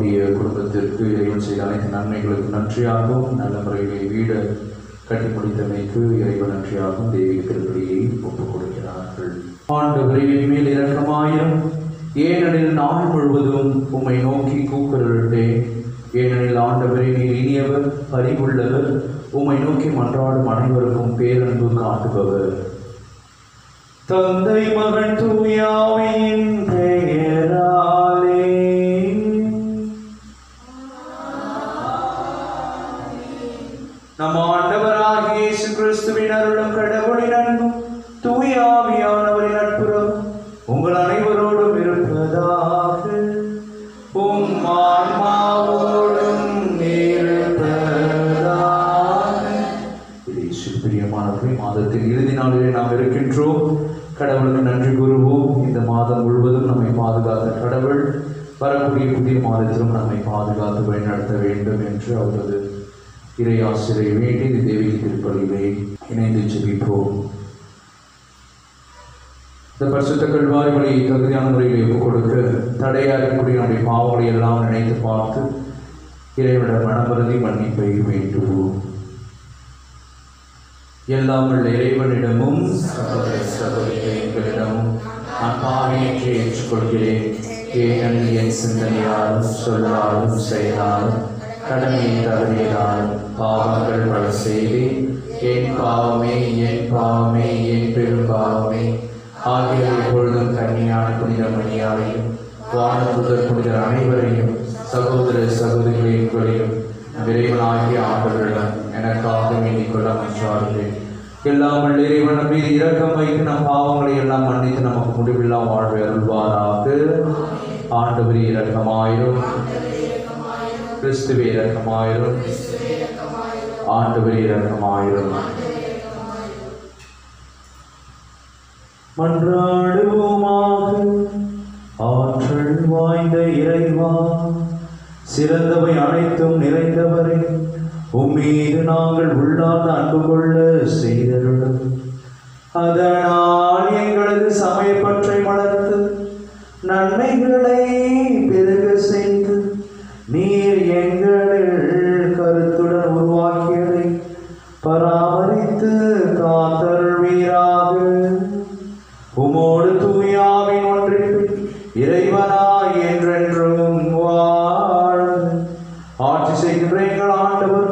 அவருடைய குடும்பத்திற்கு இறைவன் செய்த அனைத்து நன்மைகளுக்கு நன்றியாகவும் நல்ல முறையில் வீடு கட்டி முடித்தமைக்கு இறைவன் நன்றியாகவும் தெய்வீக திருப்பலியை ஒப்புக் கொடுக்கிறார்கள். ஆண்டவரே மேல் இரக்கமாயிரும், ஏனெனில் நாள் முழுவதும் உம்மை நோக்கி கூக்குரலிட்டேன். ஏனெனில் ஆண்டவரே நீர் இனியவர், பரிவுள்ளவர், உம்மை நோக்கி மன்றாடும் அனைவருக்கும் பேரன்பு காட்டுபவர். தந்தை மகன் தூயாவின் பெயராலே நம் ஆண்டவராகிய இயேசு கிறிஸ்துவின் அருளும் கடவுளின் அன்பும் தூயாவியானவரின் நட்புறவும் உங்கள் அனைவரோடும் இருப்பதாக. உம் ஆன்மாவோடும் இருப்பதாக. இயேசு பிரியமானவர்களே, மாதத்தின் இறுதி நாளிலே நாம் இருக்கின்றோம். கடவுளுக்கு நன்றி கூறுவோம். இந்த மாதம் முழுவதும் நம்மை பாதுகாத்த கடவுள் வரக்கூடிய புதிய மாதத்திலும் நம்மை பாதுகாத்து வழிநடத்த வேண்டும் என்று அவரது இறை ஆசிரியை வேண்டி இந்த தெய்வீக திருப்பலியிலே இணைந்து ஜெபிப்போம். இந்த பரிசுத்த கல்வாரி வழியை தகுதியான முறையில் ஒப்புக் கொடுக்க தடையாகக்கூடிய நம்முடைய பாவங்களை எல்லாம் நினைத்து பார்த்து இறைவனிடம் மனமருந்தி மன்னிப்பை வேண்டுவோம். எல்லாம் உள்ள இறைவனிடமும் சகோதர சகோதரிகளிடமும் நான் பாவியற்றை ஏற்றுக்கொள்கிறேன். ஏனெனில் என் சிந்தனையாலும் சொல்லாலும் செயலாலும் கடமையை தவறியதாலும் பாவங்கள் பல செய்தேன். என் பாவமே என் பாவமே என் பெரும் பாவமே. ஆகிய எப்பொழுதும் கன்னியான புனித மணியாரையும் வானதுதர் புனிதர் அனைவரையும் சகோதர சகோதரிகளையும் இறைவனாகிய ஆண்டவரிடம் எனக்காக வேண்டிக் கொள்ள மன்றாடுகிறேன். எல்லாம் வல்ல இறைவன் நம் மீது இரக்கம் வைத்து நம் பாவங்களை எல்லாம் மன்னித்து நமக்கு முடிவில்லா வாழ்வை அருள்வாராக. ஆண்டவரே இரக்கமாயிரும், கிறிஸ்துவே இரக்கமாயிரும், ஆண்டவரே இரக்கமாயிரும். மன்றாடுவோமாக. ஆற்றல் வாய்ந்த இறைவா, சிறந்தவை அனைத்தும் நிறைந்தவரே, உம்மீது நாங்கள் உள்ளார்ந்த அன்பு கொள்ள செய்தருளும். அதனால் எங்களது சமயப்பற்றை வளர்த்து நன்மைகளை பெருக செய்து நீர் எங்களில் கருத்துடன் உருவாக்கியதை பராமரித்து காத்தருள்வீராக. உமோடு தூயாவின் ஒன்றிற்கு இறைவனாய் என்றென்றும் வாழ்ந்து ஆட்சி செய்கின்ற எங்கள் ஆண்டவர்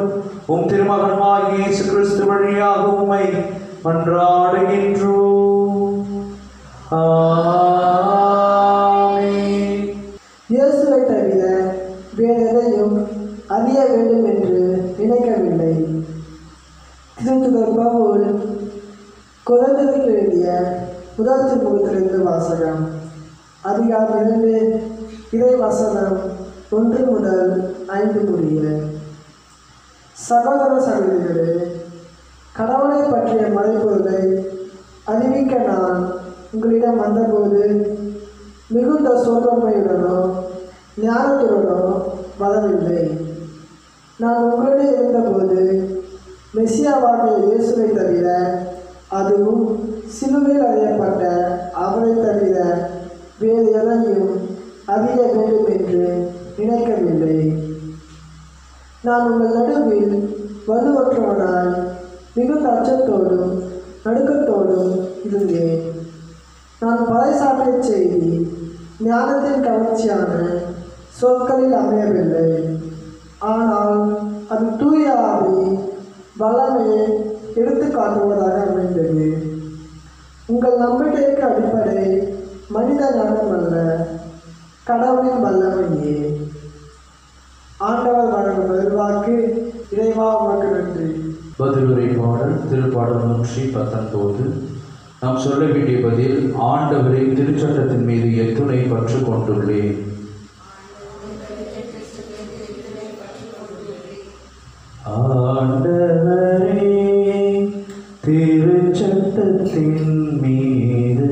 உம் திருமகனாகிய இயேசு கிறிஸ்து வழியாக உம்மை மன்றாடுகின்றோம். ஆமென். இயேசுவை தவிர வேறு எதையும் அறிய வேண்டும் என்று நினைக்கவில்லை. திருத்துதர் பவுல் கொரிந்தியருக்கு எழுதிய முதல் திருமுகத்திலிருந்து வாசகம். அதிகாரம் 2 இறை வசனம் 1 முதல் 5 முடிய. சகோதர சகோதரிகளே, கடவுளை பற்றிய மறைபொருளை அறிவிக்க நான் உங்களிடம் வந்தபோது மிகுந்த சோர்வன்மையுடனோ ஞானத்துடனோ வரவில்லை. நான் உங்களிடம் இருந்தபோது மெசியாவாகிய இயேசுவை தவிர, அதுவும் சிலுவையில் அறையப்பட்ட அவரை தவிர வேறு எதையும் அறிய வேண்டும் என்று நினைக்கவில்லை. நான் உங்கள் நடுவில் வலுவற்றவனாய் மிகுந்த அச்சத்தோடும் நடுக்கத்தோடும் இருந்தேன். நான் பறைசாற்றிய செய்தி ஞானத்தின் கவர்ச்சியான சொற்களில் அமையவில்லை. ஆனால் அது தூய ஆவி வல்லமையை எடுத்து காட்டுவதாக அமைந்தது. உங்கள் நம்பிக்கைக்கு அடிப்படை மனித ஞானம் அல்ல, கடவுளின் வல்லமையே. ஆண்டவர் வழங்கும் பதில்வாக்கு. இறைவா உமக்கு நன்றி. பதிலுரை பாடல் திருப்பாடல் 119. நாம் சொல்ல வேண்டிய பதில்: ஆண்டவரை திருச்சட்டத்தின் மீது எத்துணை பற்று கொண்டுள்ளேன். ஆண்டவரே திருச்சட்டத்தின் மீது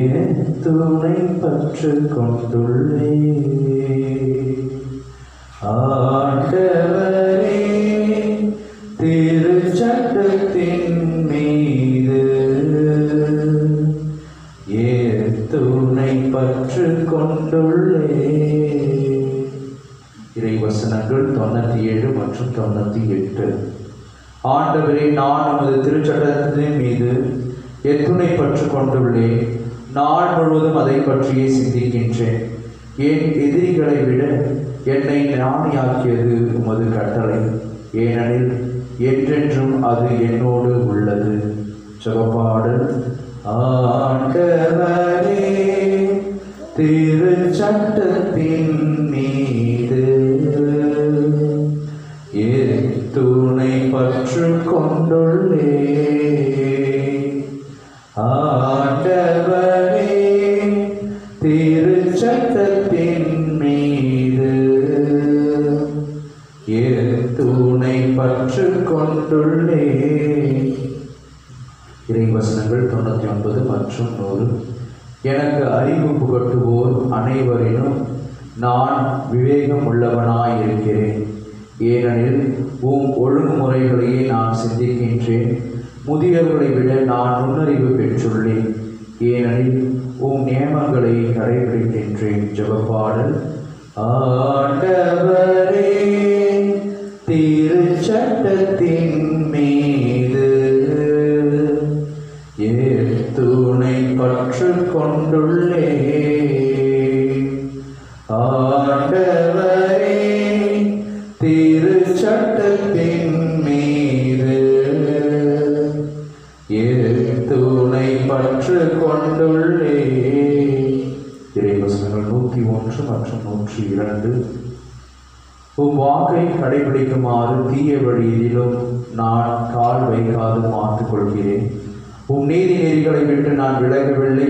எத்துணை பற்று கொண்டுள்ளேன். ஆண்டவரே திருச்சட்டத்தின் மீது எத்துணை பற்று கொண்டுள்ளேன். வசனங்கள் 97 மற்றும் 98. ஆண்டவரே, நான் உமது திருச்சட்டத்தின் மீது எத்துணை பற்று கொண்டுள்ளேன். நாள் முழுவதும் அதை பற்றியே சிந்திக்கின்றேன். என் எதிரிகளை விட என்னை ஞானியாக்கியது உமது கட்டளை, ஏனெனில் என்றென்றும் அது என்னோடு உள்ளது. ஜெபப்பாடல். ஆண்டவரே, திருச்சட்டத்தின் மீது துணை பற்று கொண்டுள்ளேன். ஆண்டவரே, திருச்சட்டத்தின் மீது துணை பற்று கொண்டுள்ளேன். இறைவசனங்கள் 99 மற்றும் 100. எனக்கு அறிவு புகட்டுவோர் அனைவரிலும் நான் விவேகம் உள்ளவனாயிருக்கிறேன். ஏனெனில் ஒழுங்குமுறைகளையே நான் சிந்திக்கின்றேன். முதியவர்களை விட நான் நுண்ணறிவு பெற்றுள்ளேன். ஏனெனில் நியமங்களை கடைபிடிக்கின்றேன். ஜெபப்பாடல். ஆண்டவரே, திருச்சட்டத்தின் மீது துணை பற்று கொண்டுள்ளேன். ஆண்டவரே, திருச்சட்டத்தின் மீது துணை பற்று கொண்டுள்ளேன். இறைவசனங்கள் 101 மற்றும் 102. வாக்கை கடைபிடிக்குமாறு தீய வழியிலும் நான் கால் வைக்காது பார்த்துக் கொள்கிறேன். நீதி நெறிகளை விட்டு நான் விலகவில்லை,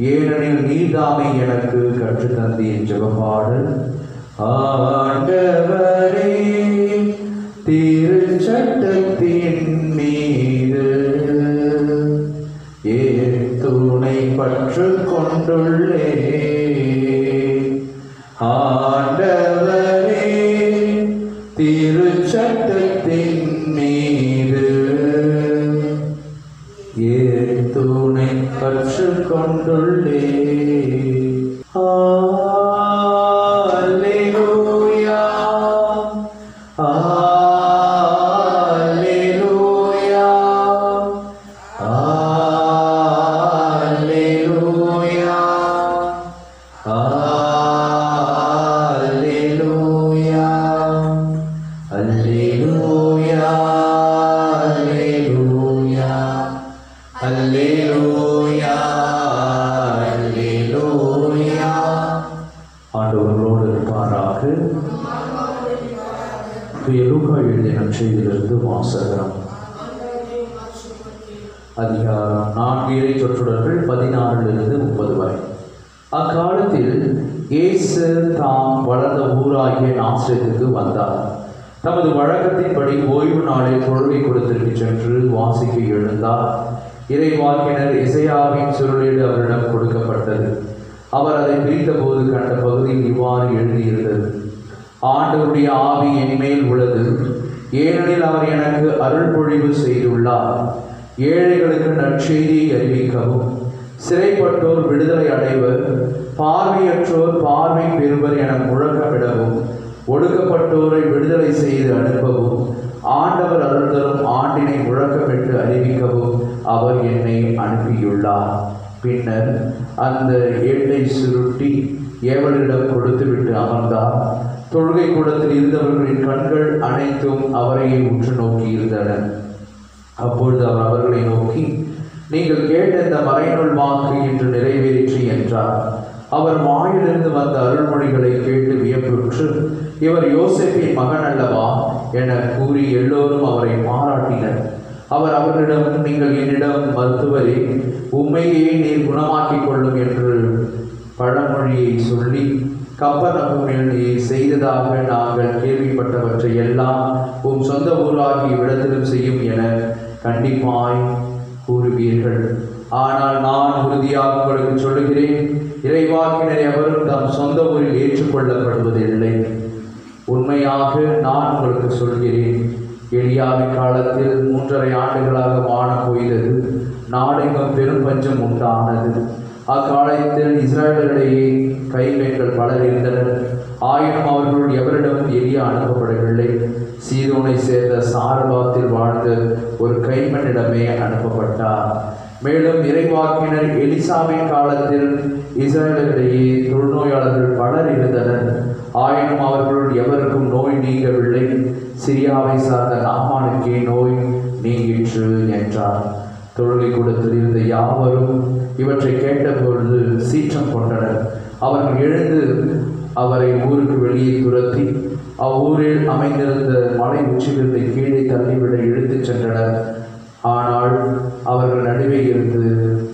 ஏனெனில் நீதாமை எனக்கு கற்று தந்தீர். ஜெபப்பாடல். ஆண்டவரே, திருச்சட்டத்தின் மீது துணை பற்று கொண்டுள்ளேன். ஆண்டவரே, திருச்சட்டத்தின் மீது துணை பற்று கொண்டுள்ளேன். அல்லேலூயா, அல்லேலூயா, அல்லேலூயா, அல்லேலூயா, அல்லேலூயா, அல்லேலூயா, அல்லேலூயா. ஆண்டவர்களோடு இருப்பாராக. லூக்கா எழுதிய நற்செய்தியிலிருந்து வாசகம். அதிகாரம் 4. இறைச்சொற்றொடர்கள் 16 - 30 வரை. அக்காலத்தில் இயேசு தாம் வளர்ந்த ஊராகிய நாசரேத்துக்கு வந்தார். தமது வழக்கத்தின்படி ஓய்வு நாளில் தொழுகை கூடத்திற்கு சென்று வாசிக்க எழுந்தார். இறைவாக்கினர் எசையாவின் சுருளீடு அவரிடம் கொடுக்கப்பட்டது. அவர் அதை பிரித்தபோது கண்ட பகுதியில் இவ்வாறு எழுதியிருந்தது: ஆண்டவருடைய ஆவி என்மேல் உள்ளது, ஏனெனில் அவர் எனக்கு அருள் பொழிவு செய்துள்ளார். ஏழைகளுக்கு நற்செய்தியை அறிவிக்கவும், சிறைப்பட்டோர் விடுதலை அடைவர், பார்வையற்றோர் பார்வை பெறுவர் என முழக்கமிடவும், ஒடுக்கப்பட்டோரை விடுதலை செய்து அனுப்பவும், ஆண்டவர் அருள் தரும் ஆண்டினை முழக்கமிட்டு அறிவிக்கவும் அவர் என்னை அனுப்பியுள்ளார். பின்னர் அந்த ஏட்டை சுருட்டி ஏவலிடம் கொடுத்துவிட்டு அமர்ந்தார். தொழுகை கூடத்தில் இருந்தவர்களின் கண்கள் அனைத்தும் அவரையே உற்று நோக்கி இருந்தன. அப்பொழுது அவர் அவர்களை நோக்கி, நீங்கள் கேட்ட இந்த மறைநூல் வாக்கு இன்று நிறைவேறிற்று என்றார். அவர் வாயிலிருந்து வந்த அருள்மொழிகளை கேட்டு வியப்புற்று, இவர் யோசேப்பின் மகன் அல்லவா என கூறி எல்லோரும் அவரை பாராட்டினர். அவர் அவர்களிடம், நீங்கள் என்னிடம் மருத்துவரே, உண்மையே நீர் குணமாக்கிக் கொள்ளும் என்று பழமொழியை சொல்லி, கப்பர்நகூமில் நீர் செய்ததாக நாங்கள் கேள்விப்பட்டவற்றை எல்லாம் சொந்த ஊராகி இவ்விடத்திலும் செய்யும் என கண்டிப்பாய் கூறுவீர்கள். ஆனால் நான் உறுதியாக உங்களுக்கு சொல்லுகிறேன், இறைவாக்கினர் எவரும் தம் சொந்த ஊரில் ஏற்றுக்கொள்ளப்படுவதில்லை. உண்மையாக நான் உங்களுக்கு சொல்கிறேன், எலியாவின் காலத்தில் 3½ ஆண்டுகளாக வானம் பொய்தது, நாடெங்கும் பெரும் பஞ்சம் உண்டானது. அக்காலத்தில் இஸ்ரவேலிடையே கைம்பெண்கள் பலர் இருந்தனர். ஆயினும் அவர்களுள் எவரிடமும் எலியா அனுப்பப்படவில்லை. சீதோனை சேர்ந்த சாரபாத்தில் வாழ்ந்த ஒரு கைம்பெண்ணிடமே அனுப்பப்பட்டார். மேலும் இறைவாக்கினர் எலிசாவின் காலத்தில் இஸ்ரேலிடையே தொழுநோயாளர்கள் பலர் இருந்தனர். ஆயினும் அவர்களுள் எவருக்கும் நோய் நீங்கவில்லை. சிரியாவை சார்ந்த நாமானுக்கே நோய் நீங்கிற்று என்றார். தொழுகை கூடத்தில் இருந்த யாவரும் இவற்றை கேட்டபொழுது சீற்றம் கொண்டனர். அவர்கள் எழுந்து அவரை ஊருக்கு வெளியே துரத்தி அவ்வூரில் அமைந்திருந்த மலை உச்சிலிருந்து கீழே தள்ளிவிட இழுத்துச் சென்றனர். ஆனால் அவர்கள் நடுவே இருந்து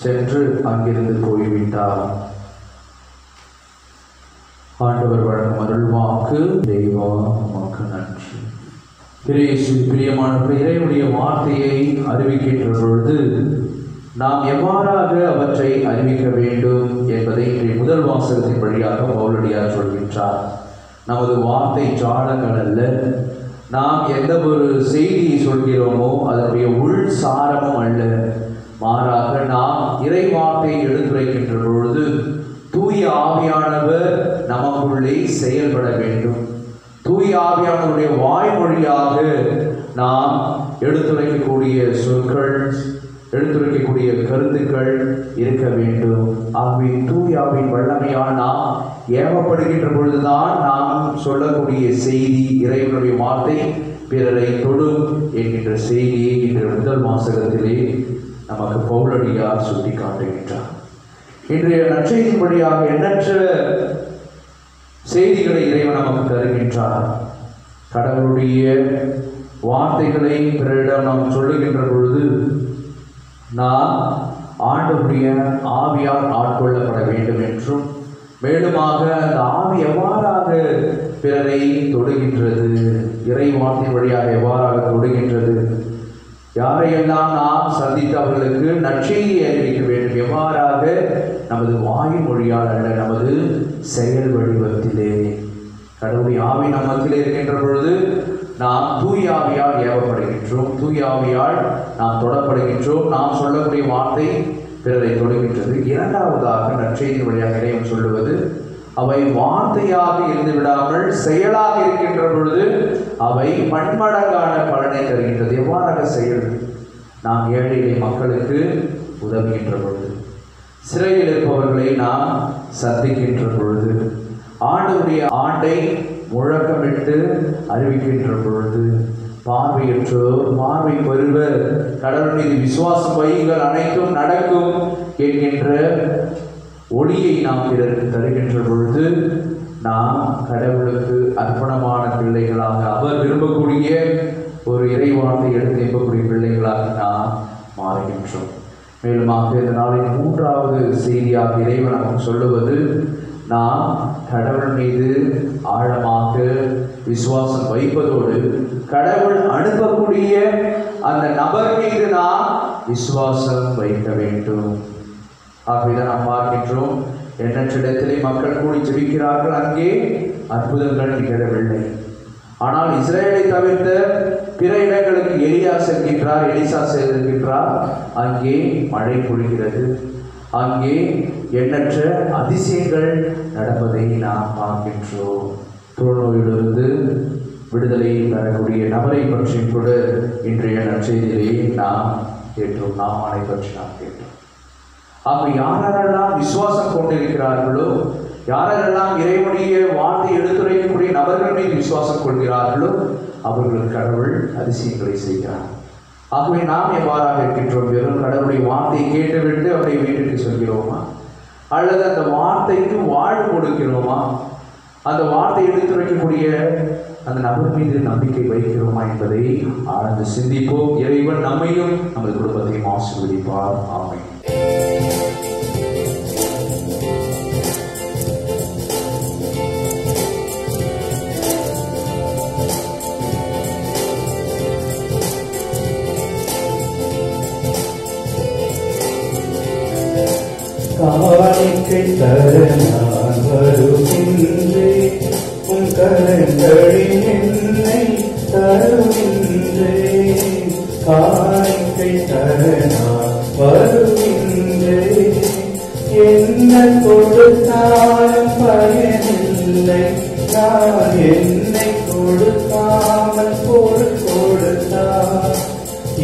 சென்று அங்கிருந்து போய்விட்டார். ஆண்டவர் வழங்கும் அருள்வாக்கு. தெய்வா உமக்கு நன்றி. பிரியமானவர்களே, இறைவனுடைய வார்த்தையை அறிவிக்கின்ற பொழுது நாம் எவ்வாறாக அவற்றை அறிவிக்க வேண்டும் என்பதை இன்றைய முதல் வாசகத்தின் வழியாக பவுலடியார் சொல்கின்றார். நமது வார்த்தை ஜாலங்கள் அல்ல. நாம் எந்த ஒரு செய்தியை சொல்கிறோமோ அதனுடைய உள் சாரமும் அல்ல. மாறாக நாம் இறை வார்த்தையை எடுத்துரைக்கின்ற பொழுது தூய ஆவியானவர் நமக்குள்ளே செயல்பட வேண்டும். தூய ஆவியானவருடைய வாய்மொழியாக நாம் எடுத்துரைக்கக்கூடிய சொற்கள், எடுத்துரைக்கக்கூடிய கருத்துக்கள் இருக்க வேண்டும். ஆகவே தூயாவின் வல்லமையால் நாம் ஏவப்படுகின்ற பொழுதுதான் நாம் சொல்லக்கூடிய செய்தி, இறைவனுடைய வார்த்தை பிறரை தொடும் என்கின்ற செய்தியை இன்று முதல் வாசகத்திலே நமக்கு பவுலடியார் சுட்டி காட்டுகின்றார். இன்றைய நற்செய்தியின் வழியாக எண்ணற்ற செய்திகளை இறைவன் நமக்கு தருகின்றார். கடவுளுடைய வார்த்தைகளை பிறரிடம் நாம் சொல்லுகின்ற பொழுது நாம் ஆண்டவருடைய ஆவியால் ஆட்கொள்ளப்பட வேண்டும் என்றும், மேலுமாக அந்த ஆவி எவ்வாறாக பிறரை தொடுகின்றது, இறை வார்த்தை வழியாக எவ்வாறாக தொடுகின்றது, யாரையெல்லாம் நாம் சந்தித்து அவர்களுக்கு நற்செய்தியை அறிவிக்க வேண்டும், எவ்வாறாக நமது வாய்மொழியால் அல்ல, நமது செயல் வடிவத்திலே. கடவுளுடைய ஆவி நம்மத்திலே இருக்கின்ற பொழுது நாம் தூய ஆவியால் ஏவப்படுகின்றோம், தூய ஆவியால் நாம் தொடப்படுகின்றோம், நாம் சொல்லக்கூடிய வார்த்தை பிறரை தொடுகின்றது. இரண்டாவதாக நற்செய்தி வழியாக இறைவன் சொல்லுவது, அவை வார்த்தையாக இருந்து விடாமல் செயலாக இருக்கின்ற பொழுது அவை பன்மடங்கான பலனை தருகின்றது. எவ்வாறாக செயல்? நாம் ஏழை எளிய மக்களுக்கு உதவுகின்ற பொழுது, சிறையில் இருப்பவர்களை நாம் சந்திக்கின்ற பொழுது, ஆண்டவருடைய ஆண்டை முழக்கமிட்டு அறிவிக்கின்ற பொழுது, பார்வையற்றோர் பார்வை பெறுவர், கடவுள் மீது விசுவாசம் வையுங்கள், அனைத்தும் நடக்கும் என்கின்ற ஒளியை நாம் பிறருக்கு தருகின்ற பொழுது நாம் கடவுளுக்கு அர்ப்பணமான பிள்ளைகளாக, அவர் விரும்பக்கூடிய ஒரு இறைவார்த்தை எடுத்து எம்பக்கூடிய பிள்ளைகளாக நாம் மாறுகின்றோம். மேலுமாக இந்த நாளின் மூன்றாவது செய்தியாக இறைவன் நமக்கு சொல்லுவது, நாம் கடவுள் மீது ஆழமாக விசுவாசம் வைப்பதோடு கடவுள் அனுப்பக்கூடிய அந்த நபர் மீது நாம் விசுவாசம் வைக்க வேண்டும். ஆகவேதான் நாம் பார்க்கின்றோம், எண்ணற்ற இடத்திலே மக்கள் கூடி ஜெபிக்கிறார்கள், அங்கே அற்புதங்கள் நிகழவில்லை. ஆனால் இஸ்ரேலை தவிர்த்த பிற இடங்களுக்கு எலியா செல்கின்றார், எலிசா செல்கின்றார், அங்கே மழை பொழிகிறது, அங்கே எண்ணற்ற அதிசயங்கள் நடப்பதை நாம் பார்க்கின்றோம். தொழுநோயிலிருந்து விடுதலை பெறக்கூடிய நபரை பற்றி கூட இன்றைய நற்செய்தியிலே நாம் கேட்டோம், நாமானை பற்றி நாம் கேட்டோம். ஆக யாரெல்லாம் விசுவாசம் கொண்டிருக்கிறார்களோ, யாரெல்லாம் இறைவனுடைய வார்த்தை எடுத்துரைக்கக்கூடிய நபர்கள் மீது விசுவாசம் கொள்கிறார்களோ அவர்கள் கடவுள் அதிசயங்களை செய்கிறார். ஆகவே நாம் எவ்வாறாக இருக்கின்றோம்? வெறும் கடவுளுடைய வார்த்தையை கேட்டுவிட்டு அவரை வீட்டுக்கு சொல்கிறோமா, அல்லது அந்த வார்த்தைக்கு வாழ்வு கொடுக்கிறோமா, அந்த வார்த்தை எடுத்துரைக்கக்கூடிய அந்த நபர் மீது நம்பிக்கை வைக்கிறோமா என்பதை ஆழ்ந்து சிந்திப்போம். இறைவன் நம்மையும் நமது குடும்பத்தையும் ஆசீர்வதிப்பார். ஆமென். காணிக்கை தர நான் வருகின்றேன், உன் கரங்களில் என்னை தருகின்றேன். காணிக்கை தர நான் வருகின்றேன், என்ன கொடுத்தாலும் கொடுக்காமல் பொருள் கொடுத்தார்.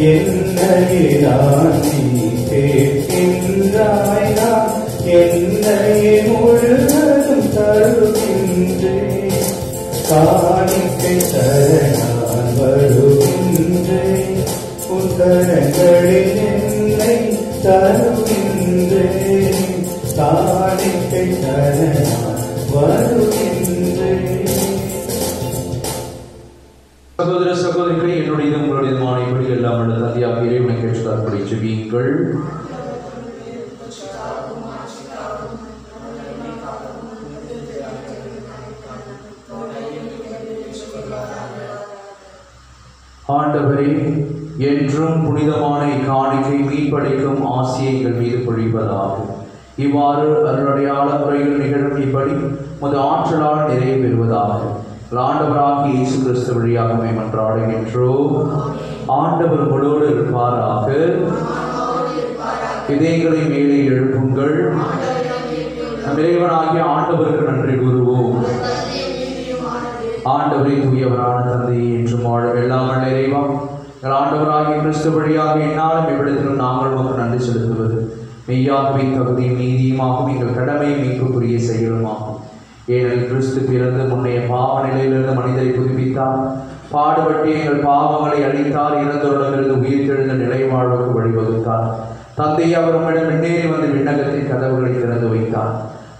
என்னையே நான் நீ கேட்கின்றாய், நான் என்னையே முழுவதும் தருகின்றேன். காணிக்கை தர நான் வருகின்றேன், உன் கரங்களில் என்னை தருகின்றேன். காணிக்கை தர நான் வருகின்றேன். சகோதர சகோதரிகளை, என்னுடைய உங்களுடைய மாணவர்கள் எல்லாம் தந்தையாக இறைவனை கேட்கிறார்கள். ஜெபியுங்கள். ஆண்டவரே, என்றும் புனிதமான இக்காணிக்கை மீன்படைக்கும் ஆசியை எங்கள் மீது பொழிப்பதாகும். இவ்வாறு அருளடையாள முறைகள் நிகழும் இப்படி முத ஆற்றலால் நிறைவேறுவதாகும். ஆண்டவராகிய இயேசு கிறிஸ்து வழியாக மன்றாடுகின்றோம். ஆண்டவர் உங்களோடு இருப்பாராக. இதயங்களை மேலே எழுப்புங்கள். நம் இறைவனாகிய ஆண்டவருக்கு நன்றி கூறுவோம். ஆண்டவரே, தூயவரான தந்தையே, என்றும் வாழும் எல்லாம் வல்ல இறைவா, எங்கள் ஆண்டவராகிய கிறிஸ்து வழியாக என்னாலும் எவ்விடத்திலும் நாங்கள் உமக்கு நன்றி செலுத்துவது மெய்யாகவே தகுதியும் நீதியுமாகும், எங்கள் கடமை மீட்புக்குரிய செயலுமாகும். ஏனெனில் கிறிஸ்து பிறந்து முன்னைய பாவ நிலையிலிருந்து மனிதரை புதுப்பித்தார், பாடுபட்டு எங்கள் பாவங்களை அழித்தார், இறந்தோரிடமிருந்து உயிர்த்தெழுந்த நிலை வாழ்வுக்கு வழிவகுத்தார். தந்தையை அவர் உம்மிடம் முன்னேறி வந்து விண்ணகத்தின் கதவுகளை திறந்து வைத்தார்.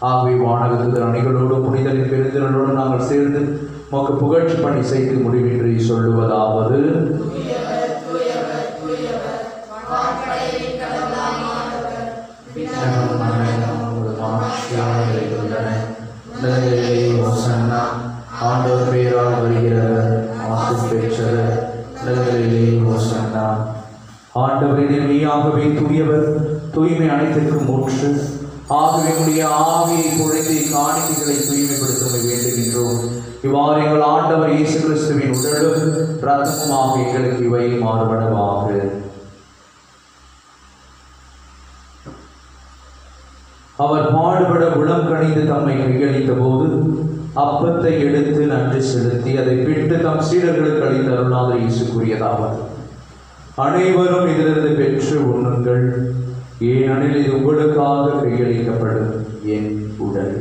ஆகவே வானகத்துதர் அணிகளோடும் புனிதரின் பெருந்திரளோடு நாங்கள் சேர்ந்து உமக்கு புகழ்ச்சி பணி செய்து முடிவின்றி சொல்லுவதாவது: ஆண்டவர் பெயரால் வருகிறவர் ஆசி பெற்றவர், ஆண்டவரின் மெய்யாகவே தூயவர், தூய்மை அனைத்திற்கும் ஊற்று. ஆகவே உடைய ஆவியை பொழிந்து காணிக்கைகளை தூய்மைப்படுத்த வேண்டுகின்றோம். இவ்வாறு எங்கள் ஆண்டவர் இயேசு கிறிஸ்துவின் உடலும் இரத்தமுமாக எங்களுக்கு இவை மாறுபடவாக. அவர் பாடுபட உளம் கணிந்து தம்மை கையளித்த போது அப்பத்தை எடுத்து நன்றி செலுத்தி அதை பிட்டு தம் சீடர்களுக்கு அளித்த அருள்நாதர் இயேசு கூறியதாவது: அனைவரும் இதிலிருந்து பெற்று உண்ணுங்கள், ஏனெனில் இது உங்களுக்காக கையளிக்கப்படும் என் உடல்.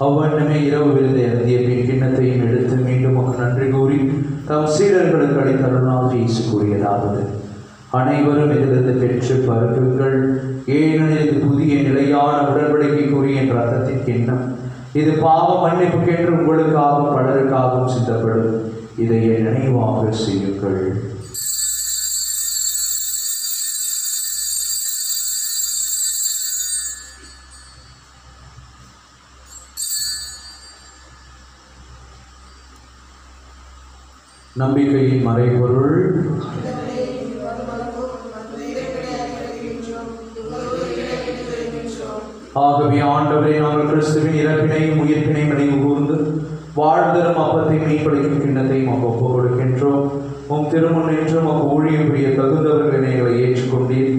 அவ்வண்ணமே இரவு விருந்தை அருந்திய பின் கிண்ணத்தையும் எடுத்து மீண்டும் நன்றி கூறி தம் சீடர்களுக்கு அளித்த அருள்நாதர் இயேசு கூறியதாவது: அனைவரும் இதிலிருந்து பெற்று பருகுங்கள், ஏனெனில் இது புதிய நிலையான உடன்படிக்கைக்குரிய என் ரத்தத்தின் கிண்ணம். இது பாவ மன்னிப்புக்கென்று உங்களுக்காகவும் பலருக்காகவும் சித்தப்படும். இதை என் நினைவாக செய்யுங்கள். நம்பிக்கையின் மறைபொருள். ஆகவே ஆண்டவரே, நாங்கள் கிறிஸ்துவின் இறப்பினையும் உயிர்ப்பினையும் நினைவு கூர்ந்து வாழ்தரும் அப்பத்தை மெய்ப்படுத்தும் கிண்ணத்தை ஒப்புக் கொடுக்கின்றோம். உம் திருமுன் நின்று உமக்கு ஊழியம் புரிய தகுந்தவர்கள் எங்களை ஏற்றுக்கொண்டீர்.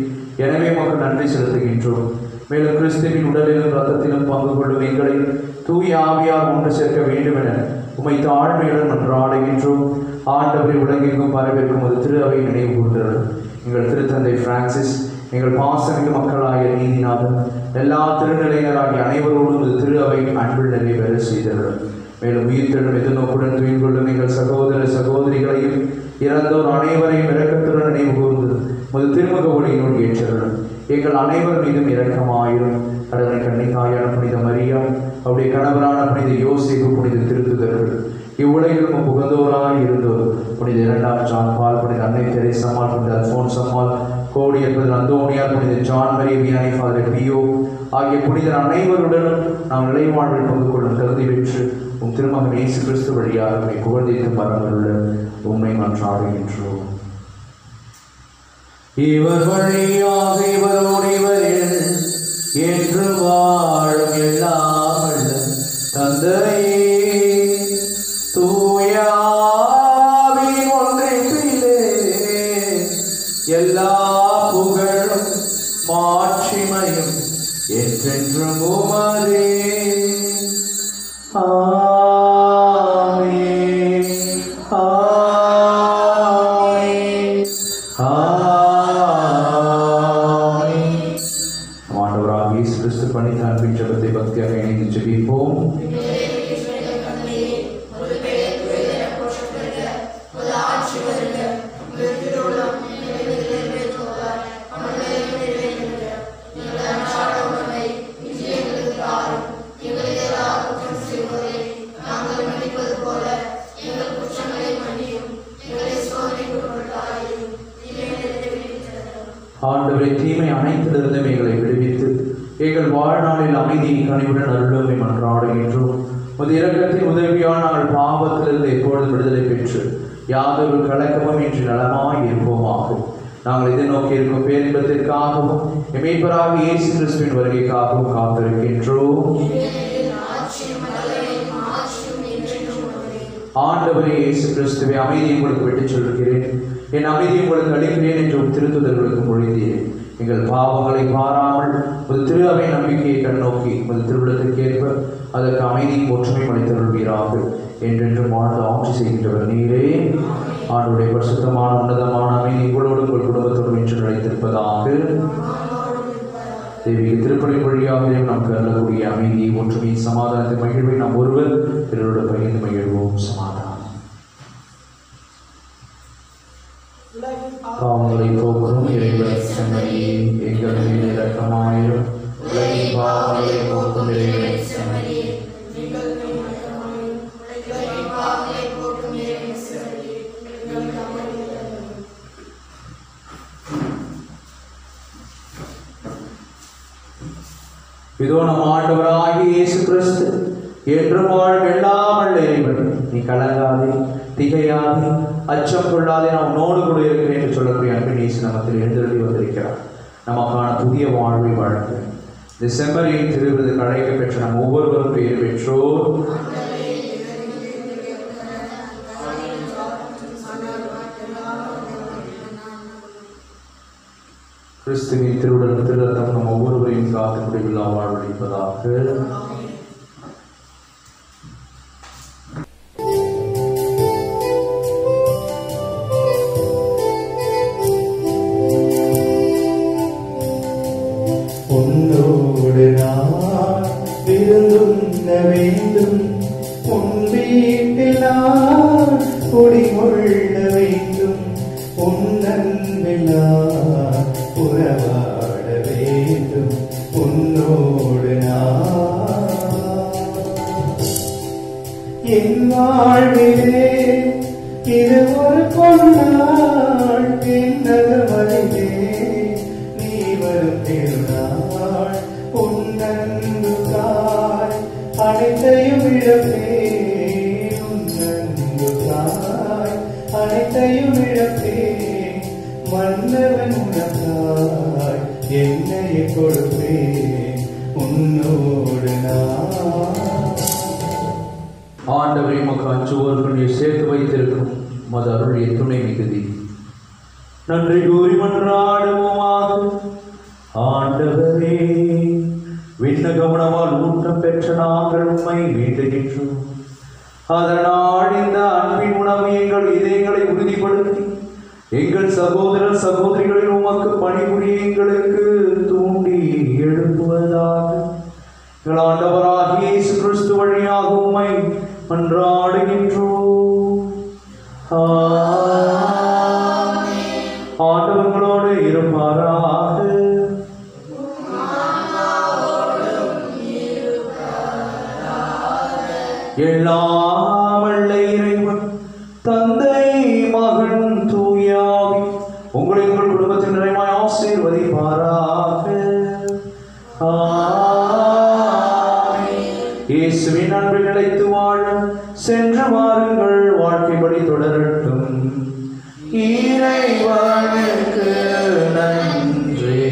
எனவே உமக்கு நன்றி செலுத்துகின்றோம். மேலும் கிறிஸ்துவின் உடலிலும் இரத்தத்திலும் பங்கு கொள்ளும் எங்களை தூய ஆவியார் ஒன்று சேர்க்க வேண்டும் என உம்மை தாழ்மையுடன் மன்றாடுகின்றோம். ஆண்டவரை உலகெங்கும் பரவிருக்கும் ஒரு திரு அவை நினைவு கூர்ந்தது. எங்கள் திருத்தந்தை பிரான்சிஸ், எங்கள் பாசமிகு மக்களாகிய நீதிநாதன், எல்லா திருநிலையினராகிய அனைவரோடும் இது திரு அவை அன்பில் நிறைவேற செய்தவர்கள். மேலும் உயிர்த்தெழும் எதிர்நோக்குடன் துயில் கொள்ளும் எங்கள் சகோதர சகோதரிகளையும் இறந்தோர் அனைவரையும் இரக்கத்துடன் நினைவு கூர்ந்து ஒரு திருமுக ஒளியினோடு ஏற்றவர்கள். எங்கள் அனைவர் மீதும் இரக்கமாயிரும். கடவுளை கன்னித்தாயான புனித மரியா, அவருடைய கணவரான புனித யோசேப்பு, புனித திருத்துதர்கள், இவ்வுலகிலும் புகந்தோராய் இருந்தோர் புனித 2ஆம் ஜான் பால், புனித அன்னை தெரேசாமால், புனித அல்போன்ஸ் அம்மாள், கோடியர், புனித அந்தோனியார், புனித ஜான் மரிய வியானி, ஃபாதர் பியோ ஆகிய புனிதர் அனைவருடனும் நாம் நிலைவாழ்வில் பங்கு கொள்ளும் தகுதி பெற்று உம் திருமகன் இயேசு கிறிஸ்து வழியாக புகழ்ந்தேற்று மரங்களுடன் உம்மை மன்றாடுகின்றோம். இவர் வழியாக இவரோடு இவரில் என்று வாழும் எல்லாம் தந்தையே தூயாவின் ஒன்றிப்பிலே எல்லா புகழும் மாட்சிமையும் என்றென்றும் உமதே. ஆமென். ஆமென். ஆமென். ஆண்டவராகிய இயேசு கிறிஸ்து பணித்த அன்பின் ஜெபத்தை பக்தியாக இணைந்து ஜெபிப்போம். ஆண்டவரே, தீமை அனைத்திலிருந்தும் எங்களை விடுவித்து எங்கள் வாழ்நாளில் அமைதியை கனிவுடன் அருளுமை மன்றாடுகின்றோம். உமது இரக்கத்தின் உதவியால் நாங்கள் பாவத்திலிருந்து எப்பொழுதும் விடுதலை பெற்று யாதொரு கலக்கமும் இன்றி நலமாய் இருப்போமாக. நாங்கள் இதை நோக்கி இருக்கும் பேரின்பத்திற்காகவும் மீட்பராகிய இயேசு கிறிஸ்துவின் வருகைக்காகவும் காத்திருக்கின்றோம். ஆண்டவரே இயேசு கிறிஸ்துவை, அமைதியை உங்களுக்கு விட்டுச் சொல்கிறேன், என் அமைதியை உங்களுக்கு அளிக்கிறேன் என்று திருத்துதர்களுக்கு மொழிந்தேன். எங்கள் பாவங்களை பாராமல் ஒரு திரு அவை நம்பிக்கையை கண்ணோக்கி ஒரு திருவிழத்திற்கு ஏற்ப அதற்கு அமைதியும் ஒற்றுமையும் அளித்தருள்வீராக. என்றென்றும் வாழ்ந்து ஆட்சி செய்கின்றவர் நீரே. ஆண்டுடைய பரிசுத்தமான உன்னதமான அமைதி உங்களோடு உங்கள் குடும்பத்தோடு என்று நிலைத்திருப்பதாக. தெய்வீக திருப்பணி வழியாக நமக்கு அருளக்கூடிய அமைதியை ஒற்றுமை சமாதானத்தை மகிழ்வை நாம் ஒருவர் பிறரோடு பகிர்ந்து மகிழ்வோம். சமாதானம். பாவங்களை போக்கும் இறைவன் செம்மறியே, எங்கள் மீது இரக்கமாயிரும். உலகின் பாவங்களை போக்கும் இறைவன் செம்மறியே, இதோ நம் ஆண்டவராகிய இயேசு கிறிஸ்து என்றும் வாழ்வெல்லாம் இறைவன், நீ கலங்காதே, திகையாதே, அச்சம் கொள்ளாதே, நான் உன்னோடு கூட இருக்கிறேன் என்று சொல்லக்கூடிய அன்பின் இயேசு நமத்தில் எழுந்தருளி வந்திருக்கிறார். நமக்கான புதிய வாழ்வை வழங்க இந்த செம்மறியின் திருவிருதுக்கு அழைக்க பெற்ற நம் ஒவ்வொருவரும் பெயர் பெற்றோர். கிறிஸ்துவின் திருவுடலும் திருரத்தம் நம் ஒவ்வொருவரையும் காத்து முடிவில்லா வாழ்வளிப்பதாக. உன்னோடு நான் விருந்துண்ண வேண்டும், உன் வீட்டில் நான் குடிகொள்ள வேண்டும், உன் அன்பில் நான் உறவாட வேண்டும், உன்னோடு நான் என் வாழ்விலே இது ஒரு பொன்னாள், என்னது மதிலே நீ வரும் திருநாள், உன்னன்புக்காய் அனைத்தையும் இழப்பேன், உன்னன்புக்காய் அனைத்தையும் இழப்பேன், மன்னவன் உனக்காய் என்னையை கொடுப்பேன், உன்னோடு நான். ஆண்டவரை மக்கள் அஞ்சுவோர்கள் சேர்த்து வைத்திருக்கும் மது அருள் எத்துணை மிகுதி. நன்றி கூறி மன்றாடுவோமாக. ஆண்டவரே, விண்ணக உணவால் ஊட்டம் பெற்ற நாங்கள் உம்மை வேண்டுகின்றோம். அதனால் இந்த அன்பின் உணவு எங்கள் இதயங்களை உறுதிப்படுத்தி எங்கள் சகோதரர் சகோதரிகளில் உமக்கு பணிபுரிய எங்களுக்கு தூண்டி எழுப்புவதாக. எங்கள் ஆண்டவராகிய இயேசு கிறிஸ்து வழியாக உம்மை மன்றாடுகின்றோம். ஆண்டவர்களோடு இருப்பாராக. எல்லாம் வல்ல இறைவன் தந்தை மகன் தூயாவி உங்களை உங்கள் குடும்பத்தில் நிறைவாய் ஆசீர்வதிப்பாராக. இயேசுவின் அன்பு நிலைத்து வாழ சென்று வாருங்கள், வாழ்க்கைப்படி தொடரட்டும். இறைவனுக்கு நன்றி.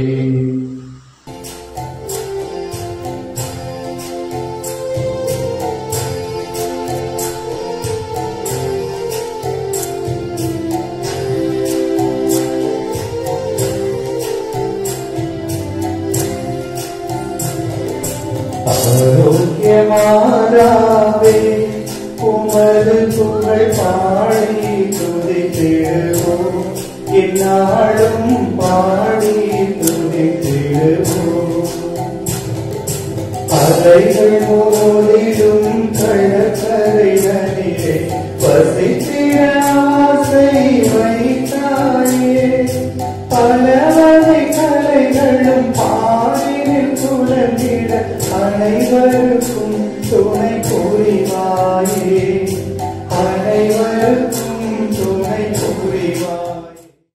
அலைகள் மோதிடும் கடற்கரைகளிலே வசித்திட ஆசை வைத்தாயே. பல வகை கலைகளும் பாடினில் துலங்கிட அனைவருக்கும் துணை புரிவாயே. அனைவருக்கும்